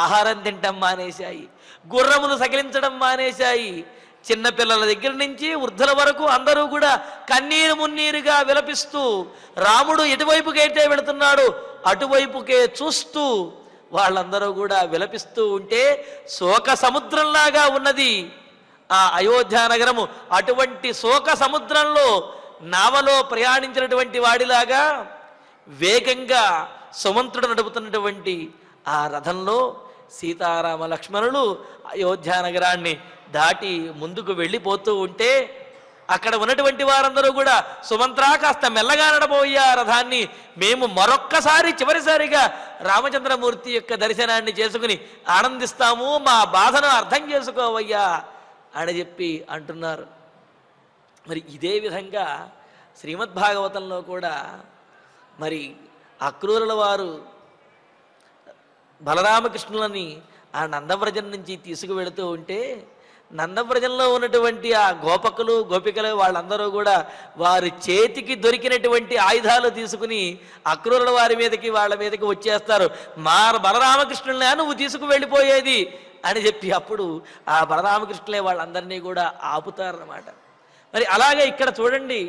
ఆహారం తింటం మానేశాయి, గుర్రములు సకిలించడం మానేశాయి. చిన్నపిల్లల దగ్గర నుంచి వృద్ధుల వరకు అందరూ కూడా కన్నీరు మున్నీరుగా విలపిస్తూ రాముడు ఎటువైపుకైతే వెళుతున్నాడు అటువైపుకే చూస్తూ వాళ్ళందరూ కూడా విలపిస్తూ ఉంటే శోక సముద్రంలాగా ఉన్నది ఆ అయోధ్యానగరము. అటువంటి శోక సముద్రంలో నావలో ప్రయాణించినటువంటి వాడిలాగా వేగంగా సుమంత్రుడు నడుపుతున్నటువంటి ఆ రథంలో సీతారామ లక్ష్మణులు అయోధ్యానగరాన్ని దాటి ముందుకు వెళ్ళిపోతూ ఉంటే అక్కడ ఉన్నటువంటి వారందరూ కూడా సుమంత్రా కాస్త మెల్లగా నడబోయ్యా రథాన్ని, మేము మరొక్కసారి చివరిసారిగా రామచంద్రమూర్తి యొక్క దర్శనాన్ని చేసుకుని ఆనందిస్తాము, మా బాధను అర్థం చేసుకోవయ్యా అని చెప్పి అంటున్నారు. మరి ఇదే విధంగా శ్రీమద్భాగవతంలో కూడా మరి అక్రూరుల వారు బలరామకృష్ణులని ఆ నందవ్రజం నుంచి తీసుకువెళుతూ ఉంటే నందవ్రజంలో ఉన్నటువంటి ఆ గోపకులు గోపికలు వాళ్ళందరూ కూడా వారి చేతికి దొరికినటువంటి ఆయుధాలు తీసుకుని అక్రూరుల వారి మీదకి వాళ్ళ మీదకి వచ్చేస్తారు. మా బలరామకృష్ణులనే నువ్వు తీసుకువెళ్ళిపోయేది అని చెప్పి అప్పుడు ఆ బలరామకృష్ణులే వాళ్ళందరినీ కూడా ఆపుతారన్నమాట. మరి అలాగే ఇక్కడ చూడండి,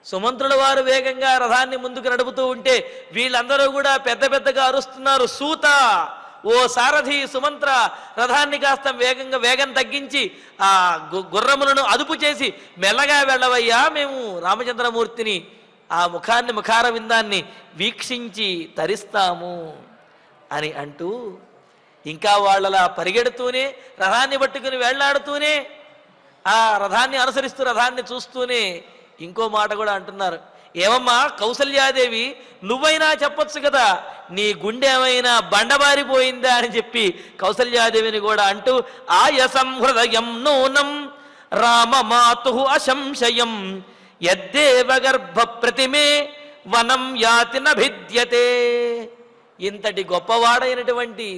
సుమంత్రుల వారు వేగంగా రథాన్ని ముందుకు నడుపుతూ ఉంటే వీళ్ళందరూ కూడా పెద్ద పెద్దగా అరుస్తున్నారు, సూత, ఓ సారథి సుమంత్ర, రథాన్ని కాస్త వేగం తగ్గించి ఆ గుర్రములను అదుపు చేసి మెల్లగా వెళ్ళవయ్యా, మేము రామచంద్రమూర్తిని ఆ ముఖార విందాన్ని వీక్షించి తరిస్తాము అని అంటూ ఇంకా వాళ్ళలా పరిగెడుతూనే రథాన్ని పట్టుకుని వేళ్లాడుతూనే ఆ రథాన్ని అనుసరిస్తూ రథాన్ని చూస్తూనే ఇంకో మాట కూడా అంటున్నారు, ఏమమ్మా కౌసల్యాదేవి, నువ్వైనా చెప్పొచ్చు కదా, నీ గుండె ఏమైనా బండబారిపోయిందా అని చెప్పి కౌసల్యాదేవిని కూడా అంటూ ఆయసం హృదయం నూనం రామమాతు అశంశయం యద్దేవ గర్భ ప్రతిమే వనం యాతి నభిద్యతే. ఇంతటి గొప్పవాడైనటువంటి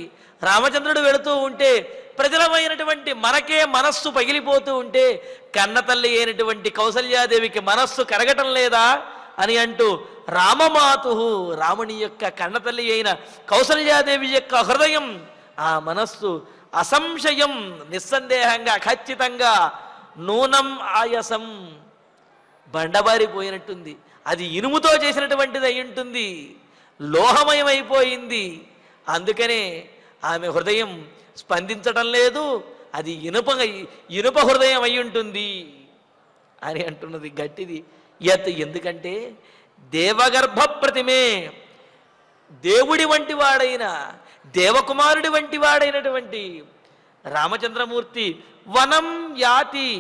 రామచంద్రుడు వెళుతూ ఉంటే ప్రజలమైనటువంటి మనకే మనస్సు పగిలిపోతూ ఉంటే కన్నతల్లి అయినటువంటి కౌసల్యాదేవికి మనస్సు కరగటం లేదా అని అంటూ రామమాతు, రాముని యొక్క కన్నతల్లి అయిన కౌసల్యాదేవి యొక్క హృదయం, ఆ మనస్సు అసంశయం, నిస్సందేహంగా ఖచ్చితంగా నూనం ఆయసం, బండబారిపోయినట్టుంది, అది ఇనుముతో చేసినటువంటిది అయి ఉంటుంది, లోహమయమైపోయింది, అందుకనే ఆమె హృదయం స్పందించటం లేదు, అది ఇనుప హృదయం అయి ఉంటుంది అని అంటున్నది గట్టిది. ఎందుకంటే దేవగర్భ ప్రతిమే, దేవుడి వంటి వాడైన దేవకుమారుడి వంటి వాడైనటువంటి రామచంద్రమూర్తి వనం యాతి,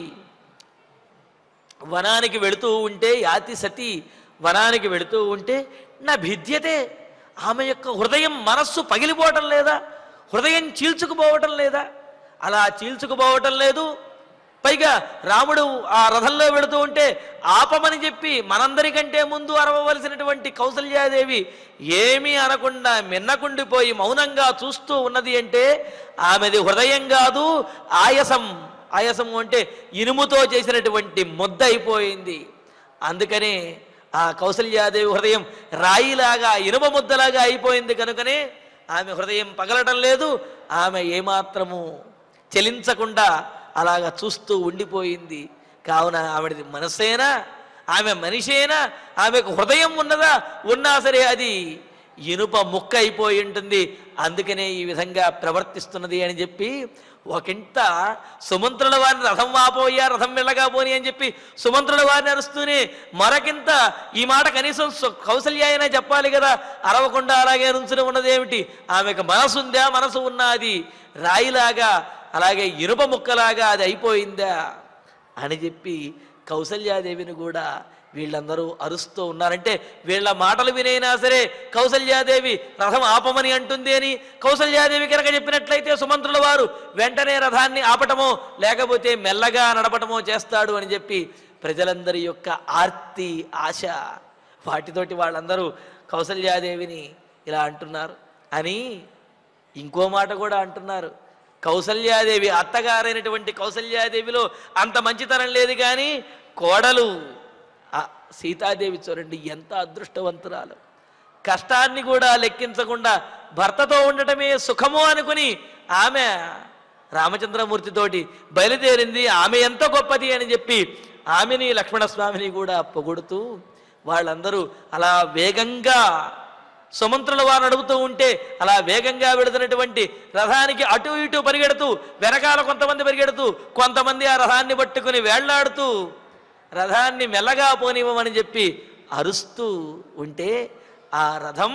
వనానికి వెళుతూ ఉంటే యాతి సతి, వనానికి వెళుతూ ఉంటే నా భిద్యతే, ఆమె యొక్క హృదయం మనస్సు పగిలిపోవటం లేదా, హృదయం చీల్చుకుపోవటం లేదా? అలా చీల్చుకుపోవటం లేదు. పైగా రాముడు ఆ రథంలో వెళుతూ ఉంటే ఆపమని చెప్పి మనందరికంటే ముందు అరవవలసినటువంటి కౌసల్యాదేవి ఏమీ అనకుండా మిన్నకుండిపోయి మౌనంగా చూస్తూ ఉన్నది అంటే ఆమెది హృదయం కాదు, ఆయాసం. ఆయాసం అంటే ఇనుముతో చేసినటువంటి ముద్ద అయిపోయింది. అందుకనే ఆ కౌసల్యాదేవి హృదయం రాయిలాగా ఇనుమ ముద్దలాగా అయిపోయింది కనుకనే ఆమె హృదయం పగలటం లేదు. ఆమె ఏమాత్రము చలించకుండా అలాగా చూస్తూ ఉండిపోయింది. కావున ఆవిడది మనసేనా, ఆమె మనిషేనా, ఆమెకు హృదయం ఉన్నదా? ఉన్నా సరే అది ఇనుప ముక్క అయిపోయి ఉంటుంది. అందుకనే ఈ విధంగా ప్రవర్తిస్తున్నది అని చెప్పి ఒకంత సుమంత్రుల వారిని రథం వాపోయా, రథం వెళ్ళగా పోని అని చెప్పి సుమంత్రుల వారిని అరుస్తూనే మరొకింత ఈ మాట కనీసం కౌసల్య అయినా చెప్పాలి కదా, అరవకుండా అలాగే నుంచుని ఉన్నదేమిటి? ఆమెకు మనసు ఉందా? మనసు ఉన్నది రాయిలాగా అలాగే ఇనుప ముక్కలాగా అది అయిపోయిందా అని చెప్పి కౌసల్యాదేవిని కూడా వీళ్ళందరూ అరుస్తూ ఉన్నారంటే వీళ్ళ మాటలు వినైనా సరే కౌసల్యాదేవి రథం ఆపమని అంటుంది అని కౌసల్యాదేవి కనుక చెప్పినట్లయితే సుమంత్రుల వారు వెంటనే రథాన్ని ఆపటమో లేకపోతే మెల్లగా నడపటమో చేస్తాడు అని చెప్పి ప్రజలందరి యొక్క ఆర్తి, ఆశ, వాటితోటి వాళ్ళందరూ కౌసల్యాదేవిని ఇలా అంటున్నారు అని ఇంకో మాట కూడా అంటున్నారు. కౌసల్యాదేవి అత్తగారైనటువంటి కౌసల్యాదేవిలో అంత మంచితనం లేదు, కానీ కోడలు సీతాదేవి చూడండి ఎంత అదృష్టవంతురాలు. కష్టాన్ని కూడా లెక్కించకుండా భర్తతో ఉండటమే సుఖము అనుకుని ఆమె రామచంద్రమూర్తితోటి బయలుదేరింది. ఆమె ఎంత గొప్పది అని చెప్పి ఆమెని లక్ష్మణస్వామిని కూడా పొగుడుతూ వాళ్ళందరూ అలా వేగంగా సుమంత్రుల వారు నడుపుతూ ఉంటే అలా వేగంగా వెళుతున్నటువంటి రథానికి అటు ఇటు పరిగెడుతూ, వెనకాల కొంతమంది పరిగెడుతూ, కొంతమంది ఆ రథాన్ని పట్టుకుని వేళ్లాడుతూ రథాన్ని మెల్లగా పోనివ్వమని చెప్పి అరుస్తూ ఉంటే ఆ రథం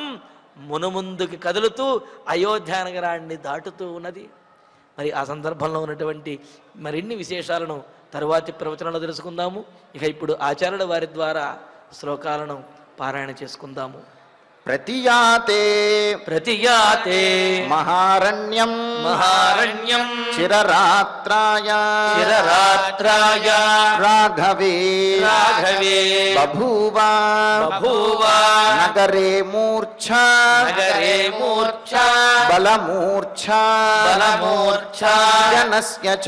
మునుముందుకి కదులుతూ అయోధ్య నగరాన్ని దాటుతూ ఉన్నది. మరి ఆ సందర్భంలో ఉన్నటువంటి మరిన్ని విశేషాలను తరువాతి ప్రవచనంలో తెలుసుకుందాము. ఇక ఇప్పుడు ఆచార్యుల వారి ద్వారా శ్లోకాలను పారాయణ చేసుకుందాము. ప్రతియాతే ప్రతియాతే మహారణ్యం మహారణ్యం చిరరాత్రాయ చిరరాత్రాయ రాఘవే రాఘవే బభూవ బభూవ నగరే మూర్ఛ నగరే మూర్ఛ బలమూర్ఛ బలమూర్ఛ జనస్య చ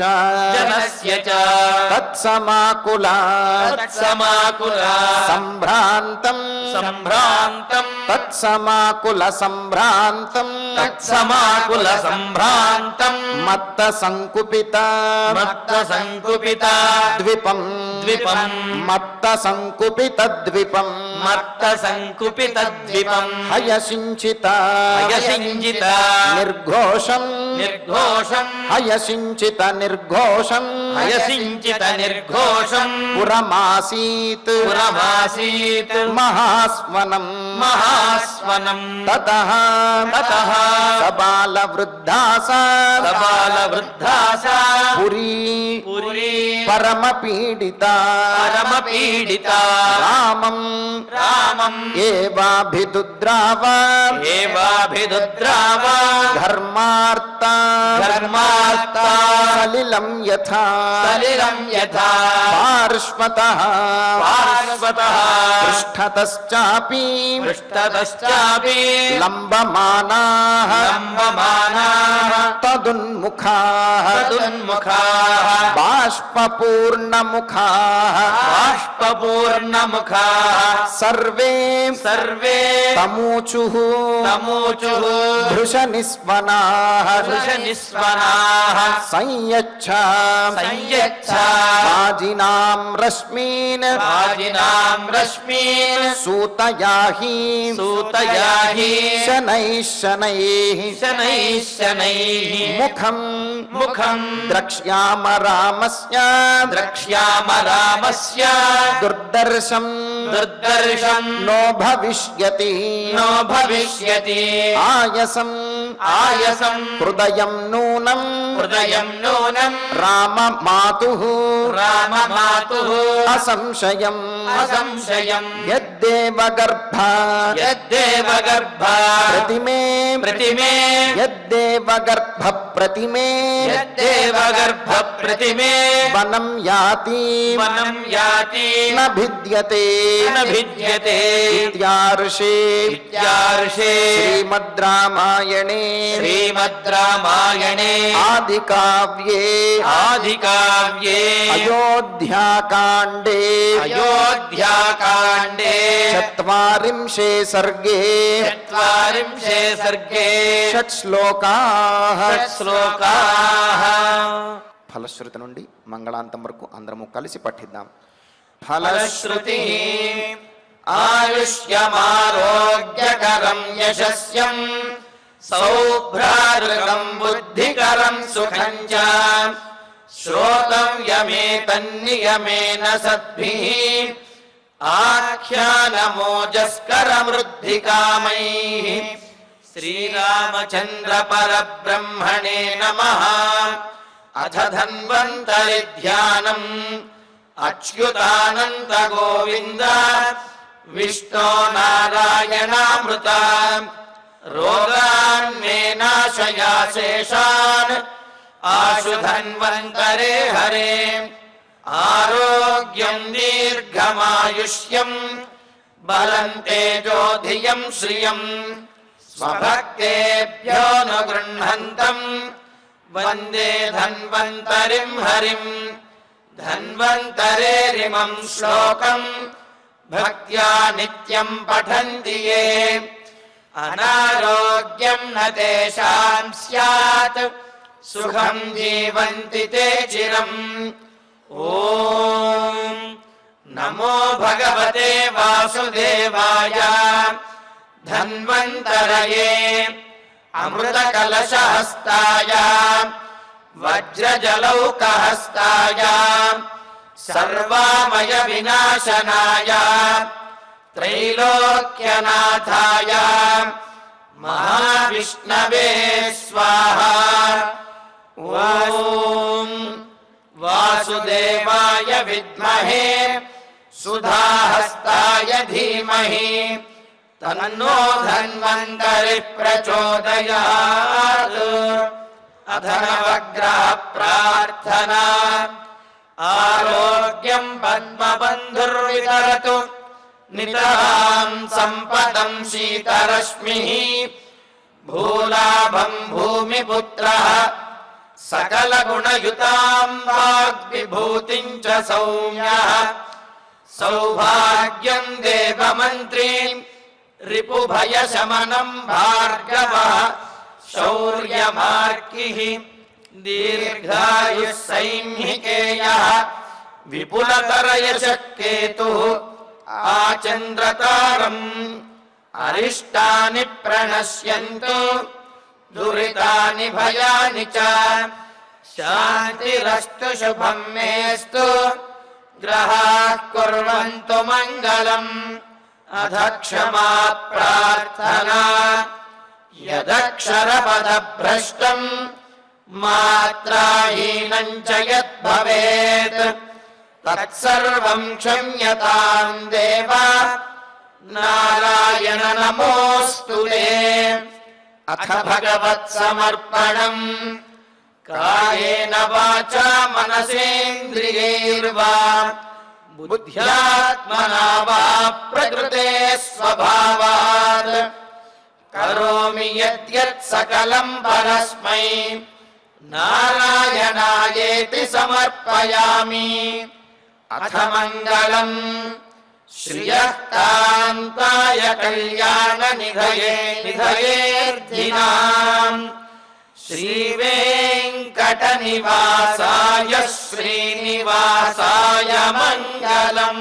తత్సమాకులా సంభ్రాంతం సంభ్రాంతం తత్సమాకుల సంభ్రాంతం తత్సమాకుల సంభ్రాంతం మత్త సంకుపిత ద్విపం ద్విపం మత్త సంకుపిత ద్విపం మత్త సంకుపిత ద్విపం హయసించిత హయసించిత నిర్ఘోషం నిర్ఘోషం హయసించిత నిర్ఘోషం హయసించిత నిర్ఘోషం పురమాసీత్ పురమాసీత్ మహాస్వనం మహాస్వనం తతః సబాల వృద్ధాసా పురీ పరమపీడిత రామం ఏవాభిదుద్రావ ధర్మార్త సలిలం యథా పార్శ్వతః పృష్ఠతశ్చాపి లంబమానాః తదున్ముఖాః బాష్పపూర్ణముఖాః సర్వే తమూచుః భృశనిస్వనాః సంయచ్చ వాజినాం రశ్మీన్ సూతయాహి శనైః ముఖం ద్రక్ష్యామ రామస్య దుర్దర్శం దుర్దర్శం నో భవిష్యతి నో భవిష్యతి ఆయసం ఆయసం హృదయం నూనం హృదయం నూనం రామ మాతు రామ మాతుః అసంశయం అసంశయం యద్దేవ గర్భ యద్దేవ గర్భ ప్రతిమే ప్రతిమే యద్దేవ గర్భ ప్రతిమే యద్దేవ గర్భ ప్రతిమే వనం యాతి వనం యాతి న భిద్యతే న భిద్యతే ఇత్యార్షే ఇత్యార్షే శ్రీమద్ రామాయణే శ్రీమద్ రామాయణే ఆదికావ్యే ఆదికావ్యే అయోధ్యాకాండే అయోధ్యాకాండే చత్వారింశే సర్గే చత్వారింశే సర్గే షట్ శ్లోకాః శ్లోకాః. ఫలశ్రుతి నుండి మంగళాంతం వరకు అందరము కలిసి పఠిద్దాం. ఫలశ్రుతి ఆయుష్యమారోగ్యకరం యశస్యం సౌభ్రాతృకం బుద్ధికరం సుఖం చ శ్రోతవ్యమేతన్నియమేన సద్భిః ఆఖ్యానమోజస్కరమృద్ధికామైః శ్రీరామచంద్ర పరబ్రహ్మణే నమః. అథ ధన్వంతరి ధ్యానం అచ్యుతానంత గోవింద విష్ణో నారాయణామృత రోగాన్మే నాశయాశేషాన్ ఆశు ధన్వంతరే హరే ఆరోగ్యం దీర్ఘమాయుష్యం బలం తేజోధియం శ్రియం స్వభక్తేభ్యోనుగృహంతం వందే ధన్వంతరిం హరిం. ధన్వంతరేరిమం శ్లోకం భక్త్యా నిత్యం పఠంతి యే అనారోగ్యం న తేషాం స్యాత్ సుఖం జీవంతి తే చిరం. ఓం నమో భగవతే వాసుదేవాయ ధన్వంతరయే అమృతకలశహస్తాయ వజ్రజలౌకహస్తాయ సర్వామయ వినాశనాయ త్రైలోక్యనాథాయ మహావిష్ణవే స్వాహా. ఓం వాసుదేవాయ విద్మహే సుధాహస్తాయ ధీమహి తన్నో ధన్వంతరి ప్రచోదయాత్. అథ నవగ్రహ ప్రార్థనా ఆరోగ్యం పద్మబంధుర్వితరతు నితరాం సంపదం శీతరశ్మిః భూలాభం భూమిపుత్రః సకలగుణయుతాం వాగ్విభూతిం చ సౌమ్యః సౌభాగ్యం దేవమంత్రీం రిపుభయశమనం భార్గవః శౌర్యమార్కిః దీర్ఘాయుః సైంహికేయః విపులతరయశః కేతుః ఆచంద్రతారం అరిష్టాని ప్రణశ్యంతు దురితాని భయాని చ శాంతిరస్తు శుభం మేస్తు గ్రహాః కుర్వంతు మంగళం. అథ క్షమా ప్రార్థనా యదక్షరపదభ్రష్టం మాత్రాహీనం చ యద్భవేత్ తత్సర్వం క్షమ్యతాం దేవ నారాయణ నమోస్తుతే. అథ భగవత్సమర్పణం కాయేన వాచా మనసేంద్రియైర్వా బుద్ధ్యాత్మనా వా ప్రకృతే స్వభావాత్ కరోమి యద్యత్ సకలం పరస్మై నారాయణాయేతి సమర్పయామి. అథ మంగళం శ్రియః కాంతాయ కళ్యాణ నిధయేర్ధినాం శ్రీవేంకటనివాసాయ శ్రీనివాసాయ మంగళం.